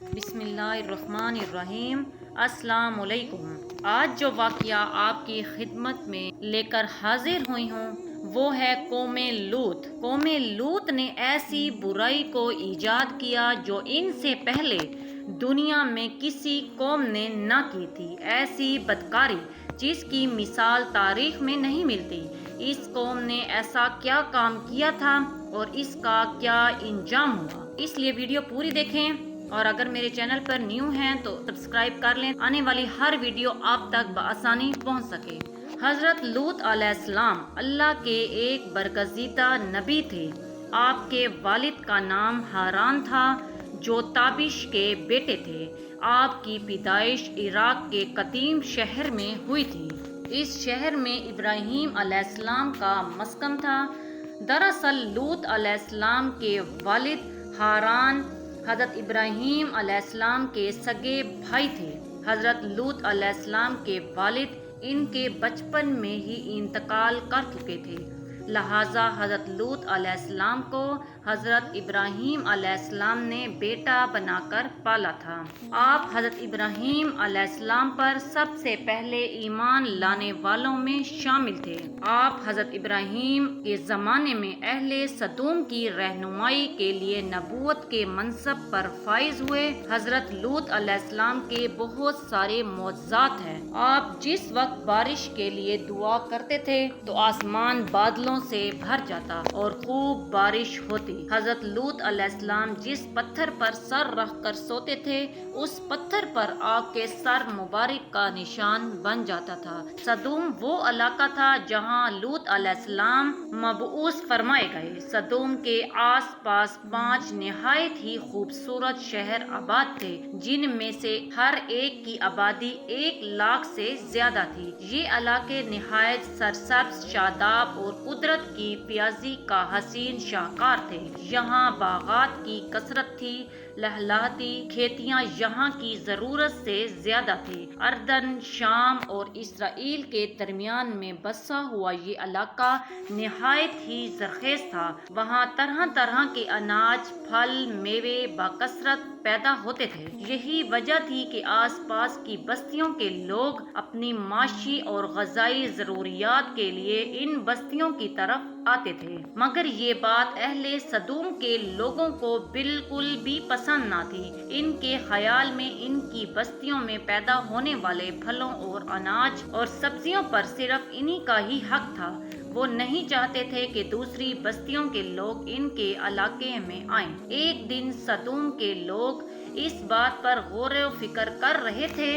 بسم اللہ الرحمن الرحیم۔ السلام علیکم۔ آج جو واقعہ آپ کی خدمت میں لے کر حاضر ہوئی ہوں وہ ہے قوم لوط۔ قوم لوط نے ایسی برائی کو ایجاد کیا جو ان سے پہلے دنیا میں کسی قوم نے نہ کی تھی۔ ایسی بدکاری جس کی مثال تاریخ میں نہیں ملتی۔ اس قوم نے ایسا کیا کام کیا تھا اور اس کا کیا انجام ہوا؟ اس لیے ویڈیو پوری دیکھیں، اور اگر میرے چینل پر نیو ہیں تو سبسکرائب کر لیں، آنے والی ہر ویڈیو آپ تک بآسانی پہنچ سکے۔ حضرت لوط علیہ السلام اللہ کے ایک برگزیدہ نبی تھے۔ آپ کے والد کا نام حاران تھا جو تابش کے بیٹے تھے۔ آپ کی پیدائش عراق کے قدیم شہر میں ہوئی تھی۔ اس شہر میں ابراہیم علیہ السلام کا مسکن تھا۔ دراصل لوط علیہ السلام کے والد حاران حضرت ابراہیم علیہ السلام کے سگے بھائی تھے۔ حضرت لوط علیہ السلام کے والد ان کے بچپن میں ہی انتقال کر چکے تھے، لہٰذا حضرت لوط علیہ السلام کو حضرت ابراہیم علیہ السلام نے بیٹا بنا کر پالا تھا۔ آپ حضرت ابراہیم علیہ السلام پر سب سے پہلے ایمان لانے والوں میں شامل تھے۔ آپ حضرت ابراہیم کے زمانے میں اہل سدوم کی رہنمائی کے لیے نبوت کے منصب پر فائز ہوئے۔ حضرت لوط علیہ السلام کے بہت سارے معجزات ہیں۔ آپ جس وقت بارش کے لیے دعا کرتے تھے تو آسمان بادلوں سے بھر جاتا اور خوب بارش ہوتی۔ حضرت لوط علیہ السلام جس پتھر پر سر رکھ کر سوتے تھے اس پتھر پر آپ کے سر مبارک کا نشان بن جاتا تھا۔ سدوم وہ علاقہ تھا جہاں لوط علیہ السلام مبعوث فرمائے گئے۔ سدوم کے آس پاس 5 نہایت ہی خوبصورت شہر آباد تھے جن میں سے ہر ایک کی آبادی 1 لاکھ سے زیادہ تھی۔ یہ علاقے نہایت سرسبز، شاداب اور قدرت کی پیازی کا حسین شاہکار تھے۔ یہاں باغات کی کثرت تھی، لہلہاتی کھیتیاں یہاں کی ضرورت سے زیادہ تھی۔ اردن، شام اور اسرائیل کے درمیان میں بسا ہوا یہ علاقہ نہایت ہی زرخیز تھا۔ وہاں طرح طرح کے اناج، پھل، میوے بکثرت پیدا ہوتے تھے۔ یہی وجہ تھی کہ آس پاس کی بستیوں کے لوگ اپنی معاشی اور غذائی ضروریات کے لیے ان بستیوں کی طرف آتے تھے، مگر یہ بات اہل سدوم کے لوگوں کو بالکل بھی پسند نہ تھی۔ ان کے خیال میں ان کی بستیوں میں پیدا ہونے والے پھلوں اور اناج اور سبزیوں پر صرف انہی کا ہی حق تھا۔ وہ نہیں چاہتے تھے کہ دوسری بستیوں کے لوگ ان کے علاقے میں آئیں۔ ایک دن سدوم کے لوگ اس بات پر غور و فکر کر رہے تھے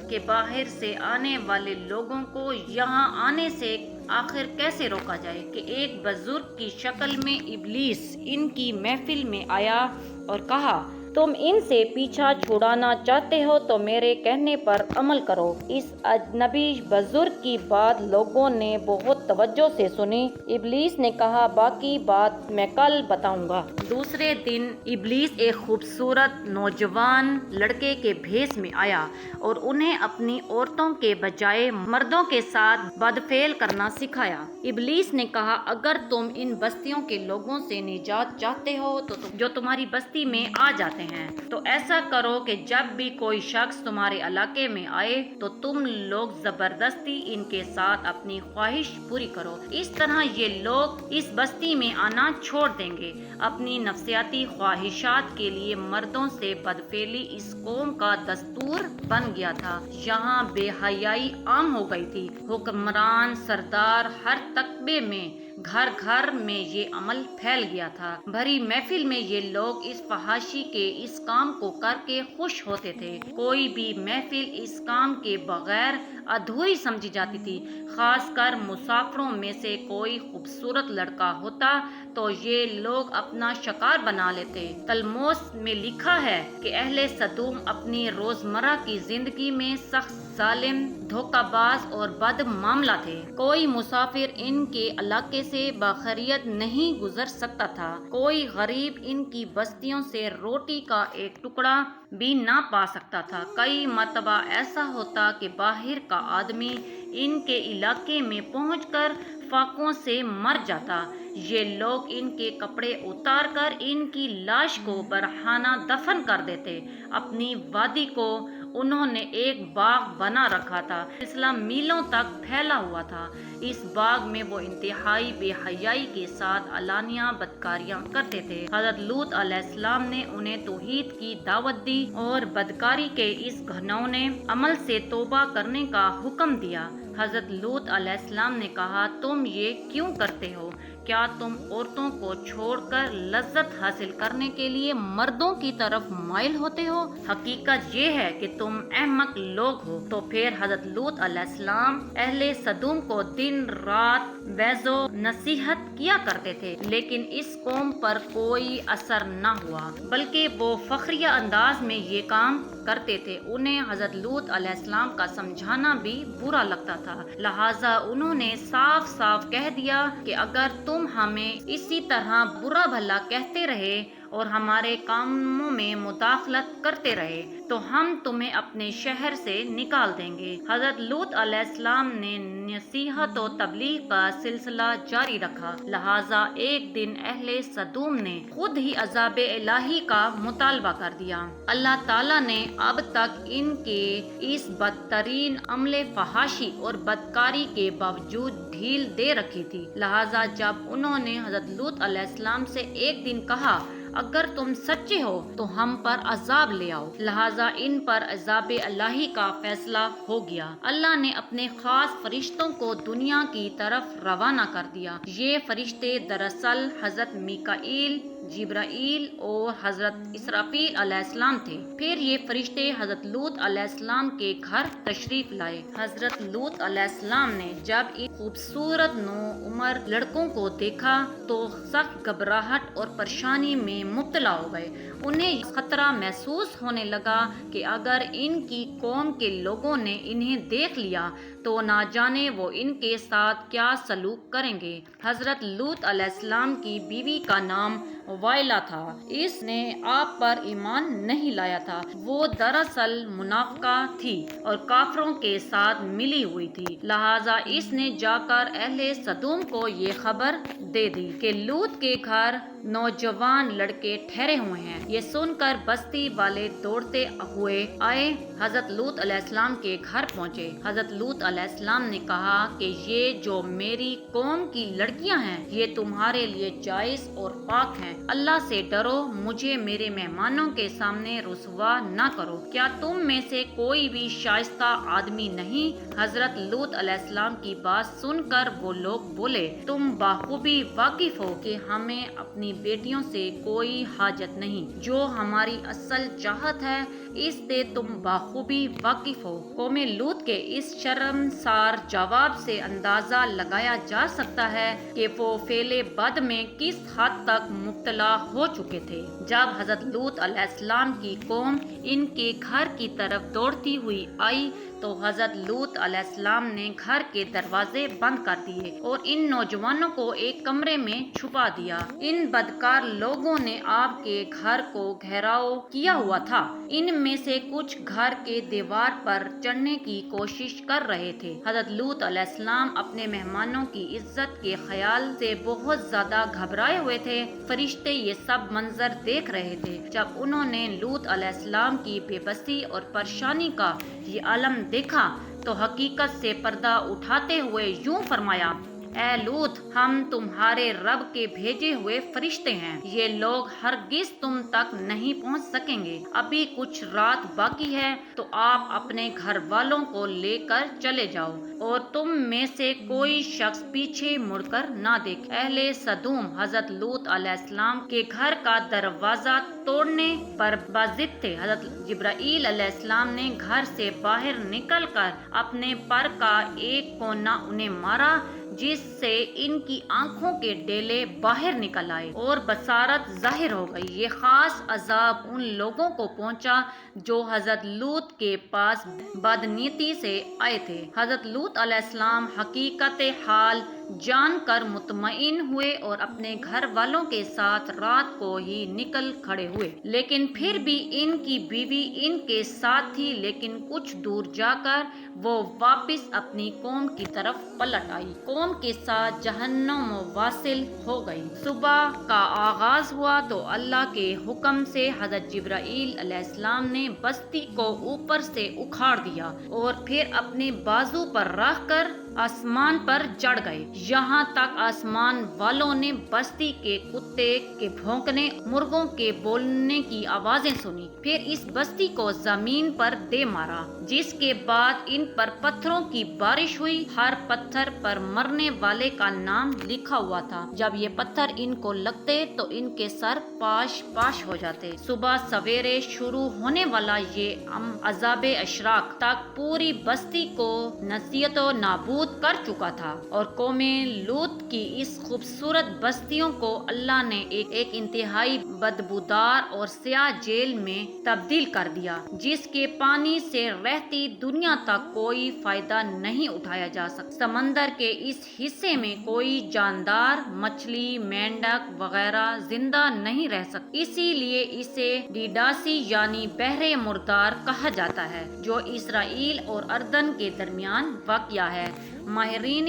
کہ باہر سے آنے والے لوگوں کو یہاں آنے سے آخر کیسے روکا جائے کہ ایک بزرگ کی شکل میں ابلیس ان کی محفل میں آیا اور کہا، تم ان سے پیچھا چھڑانا چاہتے ہو تو میرے کہنے پر عمل کرو۔ اس اجنبی بزرگ کی بات لوگوں نے بہت توجہ سے سنی۔ ابلیس نے کہا، باقی بات میں کل بتاؤں گا۔ دوسرے دن ابلیس ایک خوبصورت نوجوان لڑکے کے بھیس میں آیا اور انہیں اپنی عورتوں کے بجائے مردوں کے ساتھ بدفعل کرنا سکھایا۔ ابلیس نے کہا، اگر تم ان بستیوں کے لوگوں سے نجات چاہتے ہو تو جو تمہاری بستی میں آ جاتے ہیں تو ایسا کرو کہ جب بھی کوئی شخص تمہارے علاقے میں آئے تو تم لوگ زبردستی ان کے ساتھ اپنی خواہش پوری کرو۔ اس طرح یہ لوگ اس بستی میں آنا چھوڑ دیں گے۔ اپنی نفسیاتی خواہشات کے لیے مردوں سے بدفعلی اس قوم کا دستور بن گیا تھا۔ یہاں بے حیائی عام ہو گئی تھی۔ حکمران، سردار، ہر طبقے میں، گھر گھر میں یہ عمل پھیل گیا تھا۔ بھری محفل میں یہ لوگ اس فحاشی کے اس کام کو کر کے خوش ہوتے تھے۔ کوئی بھی محفل اس کام کے بغیر ادھوری سمجھی جاتی تھی۔ خاص کر مسافروں میں سے کوئی خوبصورت لڑکا ہوتا تو یہ لوگ اپنا شکار بنا لیتے۔ تلموس میں لکھا ہے کہ اہل سدوم اپنی روزمرہ کی زندگی میں سخت ظالم، دھوکہ باز اور بد معاملہ تھے۔ کوئی مسافر ان کے علاقے سے بخیریت نہیں گزر سکتا تھا۔ کوئی غریب ان کی بستیوں سے روٹی کا ایک ٹکڑا بھی نہ پا سکتا تھا۔ کئی مرتبہ ایسا ہوتا کہ باہر کا آدمی ان کے علاقے میں پہنچ کر فاقوں سے مر جاتا۔ یہ لوگ ان کے کپڑے اتار کر ان کی لاش کو برہنہ دفن کر دیتے۔ اپنی وادی کو انہوں نے ایک باغ بنا رکھا تھا، سلسلہ میلوں تک پھیلا ہوا تھا۔ اس باغ میں وہ انتہائی بے حیائی کے ساتھ علانیہ بدکاریاں کرتے تھے۔ حضرت لوط علیہ السلام نے انہیں توحید کی دعوت دی اور بدکاری کے اس گھناؤنے عمل سے توبہ کرنے کا حکم دیا۔ حضرت لوط علیہ السلام نے کہا، تم یہ کیوں کرتے ہو؟ کیا تم عورتوں کو چھوڑ کر لذت حاصل کرنے کے لیے مردوں کی طرف مائل ہوتے ہو؟ حقیقت یہ ہے کہ تم احمق لوگ ہو۔ تو پھر حضرت لوط علیہ السلام اہل سدوم کو دن رات وعظ و نصیحت کیا کرتے تھے، لیکن اس قوم پر کوئی اثر نہ ہوا، بلکہ وہ فخریہ انداز میں یہ کام کرتے تھے۔ انہیں حضرت لوط علیہ السلام کا سمجھانا بھی برا لگتا تھا، لہٰذا انہوں نے صاف صاف کہہ دیا کہ اگر تم ہمیں اسی طرح برا بھلا کہتے رہے اور ہمارے کاموں میں مداخلت کرتے رہے تو ہم تمہیں اپنے شہر سے نکال دیں گے۔ حضرت لوط علیہ السلام نے نصیحت و تبلیغ کا سلسلہ جاری رکھا، لہٰذا ایک دن اہل سدوم نے خود ہی عذاب الہی کا مطالبہ کر دیا۔ اللہ تعالیٰ نے اب تک ان کے اس بدترین عمل فحاشی اور بدکاری کے باوجود ڈھیل دے رکھی تھی، لہٰذا جب انہوں نے حضرت لوط علیہ السلام سے ایک دن کہا، اگر تم سچے ہو تو ہم پر عذاب لے آؤ، لہٰذا ان پر عذاب الہی کا فیصلہ ہو گیا۔ اللہ نے اپنے خاص فرشتوں کو دنیا کی طرف روانہ کر دیا۔ یہ فرشتے دراصل حضرت میکائیل، جبرائیل اور حضرت اسرافیل علیہ السلام تھے۔ پھر یہ فرشتے حضرت لوط علیہ السلام کے گھر تشریف لائے۔ حضرت لوط علیہ السلام نے جب ان خوبصورت نوعمر لڑکوں کو دیکھا تو سخت گھبراہٹ اور پریشانی میں مبتلا ہو گئے۔ انہیں خطرہ محسوس ہونے لگا کہ اگر ان کی قوم کے لوگوں نے انہیں دیکھ لیا تو نہ جانے وہ ان کے ساتھ کیا سلوک کریں گے۔ حضرت لوط علیہ السلام کی بیوی کا نام وائلا تھا۔ اس نے آپ پر ایمان نہیں لایا تھا۔ وہ دراصل منافقہ تھی اور کافروں کے ساتھ ملی ہوئی تھی، لہٰذا اس نے جا کر اہل سدوم کو یہ خبر دے دی کہ لوط کے گھر نوجوان لڑکے ٹھہرے ہوئے ہیں۔ یہ سن کر بستی والے دوڑتے ہوئے آئے، حضرت لوط علیہ السلام کے گھر پہنچے۔ حضرت لوط علیہ السلام نے کہا کہ یہ جو میری قوم کی لڑکیاں ہیں یہ تمہارے لیے جائز اور پاک ہیں۔ اللہ سے ڈرو، مجھے میرے مہمانوں کے سامنے رسوا نہ کرو۔ کیا تم میں سے کوئی بھی شائستہ آدمی نہیں؟ حضرت لوط علیہ السلام کی بات سن کر وہ لوگ بولے، تم بخوبی واقف ہو کہ ہمیں اپنی بیٹیوں سے کوئی حاجت نہیں، جو ہماری اصل چاہت ہے اس سے تم بخوبی واقف ہو۔ قوم لوط کے اس شرمسار جواب سے اندازہ لگایا جا سکتا ہے کہ وہ فعل بد میں کس حد تک مبتلا ہو چکے تھے۔ جب حضرت لوط علیہ السلام کی قوم ان کے گھر کی طرف دوڑتی ہوئی آئی تو حضرت لوط علیہ السلام نے گھر کے دروازے بند کر دیے اور ان نوجوانوں کو ایک کمرے میں چھپا دیا۔ ان بدکار لوگوں نے آپ کے گھر کو گھیراؤ کیا ہوا تھا۔ ان میں سے کچھ گھر کے دیوار پر چڑھنے کی کوشش کر رہے تھے۔ حضرت لوط علیہ السلام اپنے مہمانوں کی عزت کے خیال سے بہت زیادہ گھبرائے ہوئے تھے۔ فرشتے یہ سب منظر دیکھ رہے تھے۔ جب انہوں نے لوط علیہ السلام کی بے بسی اور پریشانی کا یہ عالم دیکھا تو حقیقت سے پردہ اٹھاتے ہوئے یوں فرمایا، اے لوط، ہم تمہارے رب کے بھیجے ہوئے فرشتے ہیں، یہ لوگ ہرگز تم تک نہیں پہنچ سکیں گے۔ ابھی کچھ رات باقی ہے تو آپ اپنے گھر والوں کو لے کر چلے جاؤ اور تم میں سے کوئی شخص پیچھے مڑ کر نہ دیکھے۔ اہل سدوم حضرت لوط علیہ السلام کے گھر کا دروازہ توڑنے پر باضد تھے۔ حضرت جبرائیل علیہ السلام نے گھر سے باہر نکل کر اپنے پر کا ایک کونا انہیں مارا، جس سے ان کی آنکھوں کے ڈیلے باہر نکل آئے اور بصارت ظاہر ہو گئی۔ یہ خاص عذاب ان لوگوں کو پہنچا جو حضرت لوط کے پاس بدنیتی سے آئے تھے۔ حضرت لوط علیہ السلام حقیقت حال جان کر مطمئن ہوئے اور اپنے گھر والوں کے ساتھ رات کو ہی نکل کھڑے ہوئے، لیکن پھر بھی ان کی بیوی ان کے ساتھ تھی، لیکن کچھ دور جا کر وہ واپس اپنی قوم کی طرف پلٹ آئی، قوم کے ساتھ جہنم واصل ہو گئی۔ صبح کا آغاز ہوا تو اللہ کے حکم سے حضرت جبرائیل علیہ السلام نے بستی کو اوپر سے اکھاڑ دیا اور پھر اپنے بازو پر رکھ کر آسمان پر چڑھ گئے، یہاں تک آسمان والوں نے بستی کے کتے کے بھونکنے، مرغوں کے بولنے کی آوازیں سنی، پھر اس بستی کو زمین پر دے مارا، جس کے بعد ان پر پتھروں کی بارش ہوئی، ہر پتھر پر مرنے والے کا نام لکھا ہوا تھا، جب یہ پتھر ان کو لگتے تو ان کے سر پاش پاش ہو جاتے۔ صبح سویرے شروع ہونے والا یہ عذاب اشراق تک پوری بستی کو نصیحت و نابود کر چکا تھا، اور قوم لوط کی اس خوبصورت بستیوں کو اللہ نے ایک انتہائی بدبودار اور سیاہ جیل میں تبدیل کر دیا، جس کے پانی سے رہتی دنیا تک کوئی فائدہ نہیں اٹھایا جا سکتا۔ سمندر کے اس حصے میں کوئی جاندار، مچھلی، مینڈک وغیرہ زندہ نہیں رہ سکتا، اسی لیے اسے ڈیڈاسی یعنی بحر مردار کہا جاتا ہے، جو اسرائیل اور اردن کے درمیان واقع ہے۔ ماہرین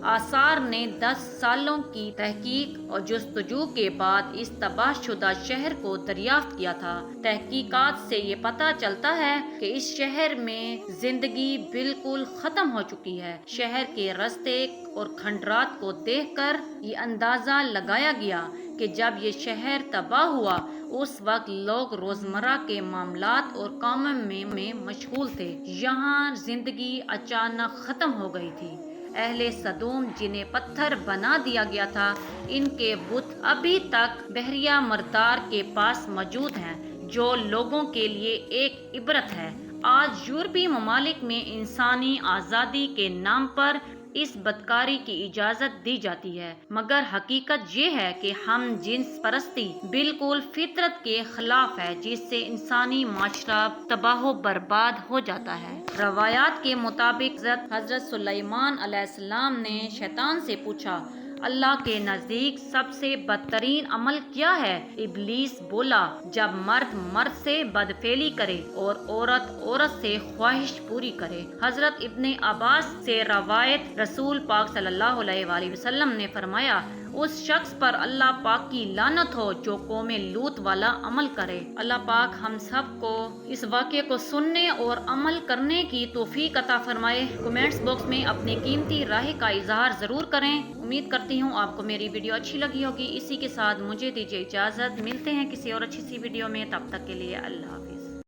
آثار نے 10 سالوں کی تحقیق اور جستجو کے بعد اس تباہ شدہ شہر کو دریافت کیا تھا۔ تحقیقات سے یہ پتہ چلتا ہے کہ اس شہر میں زندگی بالکل ختم ہو چکی ہے۔ شہر کے رستے اور کھنڈرات کو دیکھ کر یہ اندازہ لگایا گیا کہ جب یہ شہر تباہ ہوا اس وقت لوگ روزمرہ کے معاملات اور کاموں میں مشغول تھے، یہاں زندگی اچانک ختم ہو گئی تھی۔ اہل سدوم جنہیں پتھر بنا دیا گیا تھا، ان کے بت ابھی تک بحیرہ مردار کے پاس موجود ہیں، جو لوگوں کے لیے ایک عبرت ہے۔ آج یورپی ممالک میں انسانی آزادی کے نام پر اس بدکاری کی اجازت دی جاتی ہے، مگر حقیقت یہ ہے کہ ہم جنس پرستی بالکل فطرت کے خلاف ہے، جس سے انسانی معاشرہ تباہ و برباد ہو جاتا ہے۔ روایات کے مطابق حضرت سلیمان علیہ السلام نے شیطان سے پوچھا، اللہ کے نزدیک سب سے بدترین عمل کیا ہے؟ ابلیس بولا، جب مرد مرد سے بدفعلی کرے اور عورت عورت سے خواہش پوری کرے۔ حضرت ابن عباس سے روایت، رسول پاک صلی اللہ علیہ وآلہ وسلم نے فرمایا، اس شخص پر اللہ پاک کی لعنت ہو جو قوم لوط والا عمل کرے۔ اللہ پاک ہم سب کو اس واقعے کو سننے اور عمل کرنے کی توفیق عطا فرمائے۔ کمنٹس باکس میں اپنی قیمتی رائے کا اظہار ضرور کریں۔ امید کرتی ہوں آپ کو میری ویڈیو اچھی لگی ہوگی۔ اسی کے ساتھ مجھے دیجیے اجازت، ملتے ہیں کسی اور اچھی سی ویڈیو میں، تب تک کے لیے اللہ حافظ۔